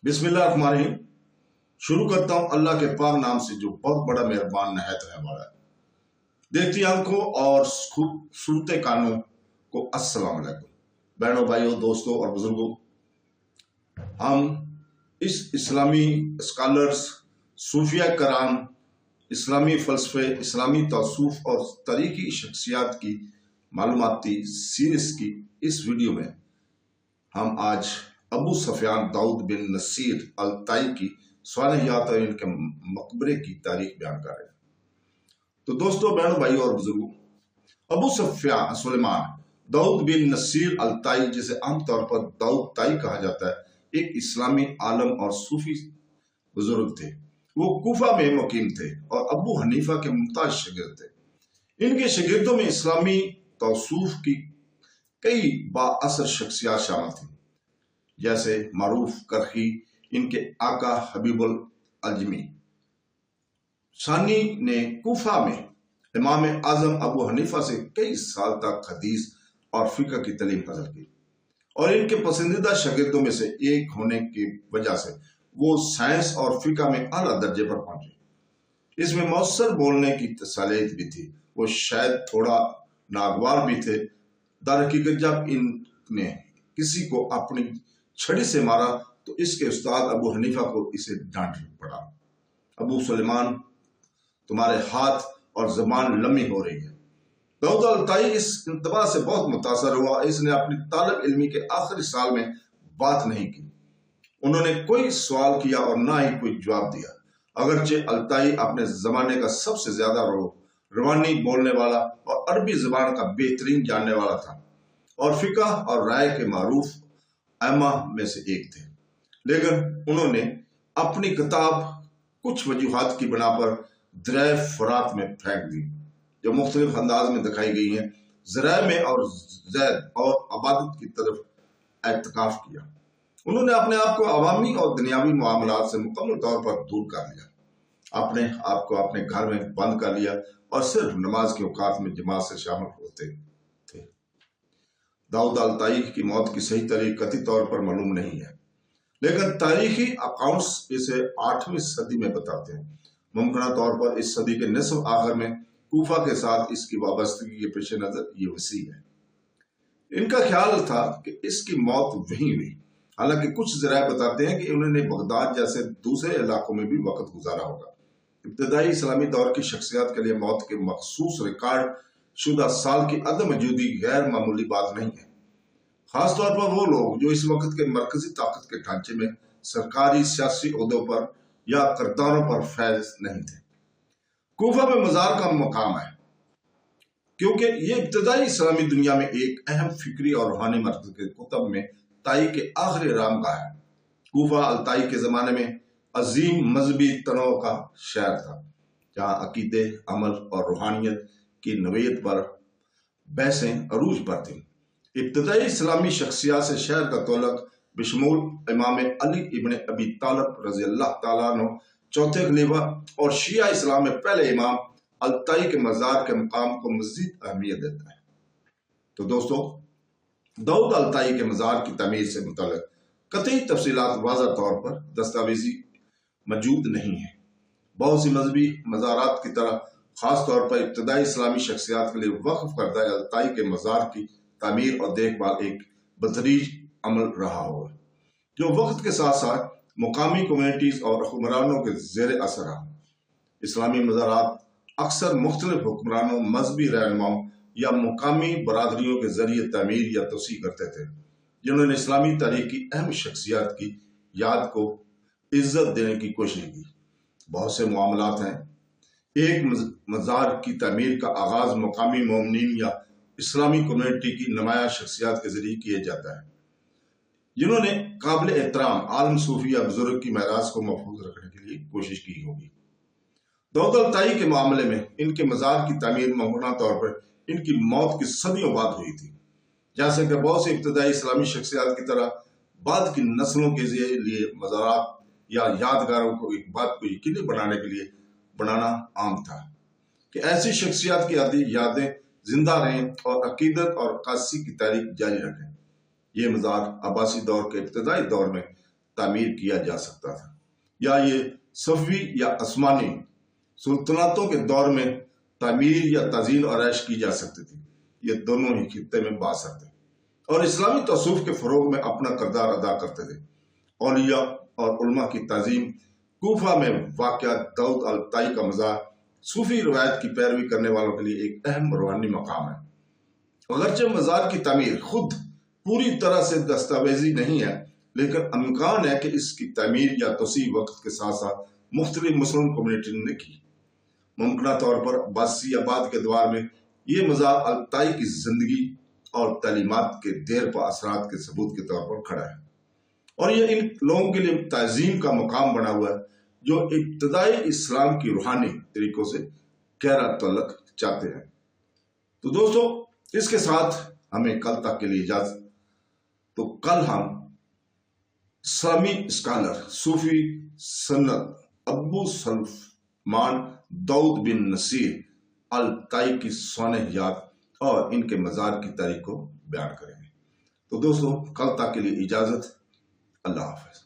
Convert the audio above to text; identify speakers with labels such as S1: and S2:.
S1: बिस्मिल्लाहिर्रहमानिर्रहीम। शुरू करता हूँ अल्लाह के पाक नाम से जो बहुत बड़ा मेहरबान नहायत रहने वाला है। देखती आंखों और खूब सुनते कानों को अस्सलाम वालेकुम। बहनों, भाइयों, दोस्तों और बुजुर्गों, हम इस इस्लामी स्कॉलर्स, सूफिया कराम, इस्लामी फलसफे, इस्लामी तौसूफ और तरीकी शख्सियात की मालूमाती सीरीज की इस वीडियो में हम आज अबू सफियान दाऊद बिन नसीर अल ताई की स्वालिहियत और इनके मकबरे की तारीख बयान कर रहे हैं। तो दोस्तों, बहनों, भाइयों और बुजुर्गों, अबू सफियान सुलेमान दाऊद बिन नसीर अल ताई, जिसे आमतौर पर दाऊद ताई कहा जाता है, एक इस्लामी आलम और सूफी बुजुर्ग थे। वो कूफा में मुकीम थे और अबू हनीफा के मुमताज शागिर्द थे। इनके शागिर्दों में इस्लामी तौसूफ की कई बाअसर शख्सियत शामिल थी, जैसे मारूफ करखी, इनके आका हबीबुल अजमी। शानी ने कूफा में इमाम आजम अबू हनीफा से कई साल तक हदीस और फिक्र की तालीम हासिल की और इनके पसंदीदा शागिर्दों में से एक होने की वजह से वो साइंस और फिक्र में आला दर्जे पर पहुंचे। इसमें मौसर बोलने की सलाहियत भी थी। वो शायद थोड़ा नागवार भी थे। दरहकीकत जब इनने किसी को अपनी छड़ी से मारा तो इसके उस्ताद अबू हनीफा को इसे डांट पड़ा। अबू सुलेमान, तुम्हारे हाथ और जबान लम्बी हो रही है। दाऊद अल ताई इस इंतबा से बहुत मुतासर हुआ। इसने अपनी तालिब इल्मी के आखिरी साल में बात नहीं की। उन्होंने कोई सवाल किया और ना ही कोई जवाब दिया। अगरचे अल ताई अपने जमाने का सबसे ज्यादा रवानी बोलने वाला और अरबी जबान का बेहतरीन जानने वाला था और फिका और राय के मारूफ ऐमा में से एक थे, लेकिन उन्होंने अपनी किताब कुछ वजूहात की बिना पर दरिया फरात में फेंक दी, जो मुख्तलिफ अंदाज में दिखाई गई हैं। ज़राए में और ज़ैद और आबादत की तरफ एतकाफ किया। उन्होंने अपने आप को अवामी और दुनियावी मामलात से मुकम्मल तौर पर दूर कर लिया, अपने आप को अपने घर में बंद कर लिया और सिर्फ नमाज के औकात में जमात से शामिल होते थे। दाऊद अल ताई की मौत की सही तारीख कतई तौर पर मालूम नहीं है, लेकिन तारीखी अकाउंट्स इसे 8वीं सदी में बताते हैं। मुमकिन तौर पर इस सदी के निस्फ आखिर में कूफा के साथ इसकी वाबस्तगी के पेश नजर ये वसी है। इनका ख्याल था कि इसकी मौत वहीं हुई, हालांकि कुछ ज़राए बताते हैं कि उन्होंने बगदाद जैसे दूसरे इलाकों में भी वक्त गुजारा होगा। इब्तदाई इस्लामी दौर की शख्सियत के लिए मौत के मखसूस रिकॉर्ड शुदा साल की अदम मौजूदगी गैर मामूली बात नहीं है, खासतौर पर वो लोग जो इस वक्त के मरकजी ताकत के ढांचे में सरकारी सियासी ओहदों पर या किरदारों पर फैज नहीं थे। कूफा में मजार का मकाम है क्योंकि ये इब्तदाई इस्लामी दुनिया में एक अहम फिक्री और रूहानी मरकज के कुतब में ताई के आखिरी रामगाह है। कूफा अल ताई के जमाने में अजीम मजहबी तनों का शहर था, जहाँ अकीदे, अमल और रूहानियत की नवीयत पर बहसें अरूज पर थीं। इब्तदाई इस्लामी शख्सियत से शहर का तल्लुक बिशमूल इमाम अली इब्न अबी तालिब रज़ी अल्लाह तआला अन्हु, चौथे खलीफा और शिया इस्लाम में पहले इमाम अल ताई के मजार के मकाम को मज़ीद अहमियत देता है। तो दोस्तों, दाऊद अल ताई के मजार की तमीर से मुतल्लिक़ कतई तफसीलात वाज़ह तौर पर दस्तावेजी मौजूद नहीं है। बहुत सी मजहबी मज़ारात की तरह खास तौर पर इब्तदाई इस्लामी शख्सियत के लिए वक्फ करदा अल ताई के मजार की तामीर और देखभाल एक बदतरीज अमल रहा होगा, जो वक्त के साथ साथ मुकामी कम्युनिटीज और हुक्मरानों के जेर असर रहा। इस्लामी मज़ारात अक्सर मुख्तलिफ हुक्मरानों, मजहबी रहनुमाओं या मुकामी बरादरियों के जरिए तामीर या तोसी करते थे, जिन्होंने इस्लामी तारीख की अहम शख्सियत की याद को इज्जत देने की कोशिश की। बहुत से मामलात हैं। एक मजार की तामीर का आगाज मुकामी मोमिनीन या इस्लामी कम्युनिटी की नुमाया शख्सियत के जरिए किया जाता है, जिन्होंने काबिल एहतराम आलम सूफी या बुजुर्ग की महराज को महफूज रखने के लिए कोशिश की होगी। दाऊद अल ताई के मामले में इनके मजार की तामीर मुमकिन तौर पर इनकी मौत की सदियों बाद हुई थी, जैसे कि बहुत से इब्तदाई इस्लामी शख्सियत की तरह बाद की नस्लों के लिए मज़ारात या यादगारों को एक बात को यकीनी बनाने के लिए बनाना आम था कि ऐसी शख्सियत की यादें जिंदा रहें और अकीदत और कासी की तारीख जारी रखें। ये मज़ार अब्बासी दौर के इब्तदाई दौर में تعمیر کیا جا سکتا تھا، یا یہ صفوی یا عثمانی سلطنتوں کے دور میں تعمیر یا تزئین اور عائش کی جا سکتی تھی۔ یہ دونوں ہی خطے میں بااثر تھے اور اسلامی تصوف کے فروغ میں اپنا کردار ادا کرتے تھے۔ اولیاء اور علماء کی تعظیم، کوفہ میں واقع داؤد الطائی کا مزار صوفی روایت کی پیروی کرنے والوں کے لیے ایک اہم روحانی مقام ہے۔ اگرچہ مزار کی تعمیر خود پوری طرح سے دستاویزی نہیں ہے، لیکن امکان ہے کہ اس کی تعمیر یا توسیع وقت کے ساتھ ساتھ مختلف مسلم کمیونٹی نے کی۔ ممکنہ طور پر عباسی آباد کے دوار میں یہ مزار الطائی کی زندگی اور تعلیمات کے دیر پا اثرات کے ثبوت کے طور پر کھڑا ہے، اور یہ ان لوگوں کے لیے تعظیم کا مقام بنا ہوا ہے جو ابتدائی اسلام کی روحانی طریقوں سے گہرا تعلق چاہتے ہیں۔ تو دوستو، اس کے ساتھ ہمیں کل تک کے لیے اجازت۔ تو کل ہم اسلامی اسکالر صوفی سنت ابو سلمان داؤد بن نصیر الطائی کی سونحیات اور ان کے مزار کی تاریخ کو بیان کریں گے۔ تو دوستو، کل تک کے لیے اجازت۔ اللہ حافظ۔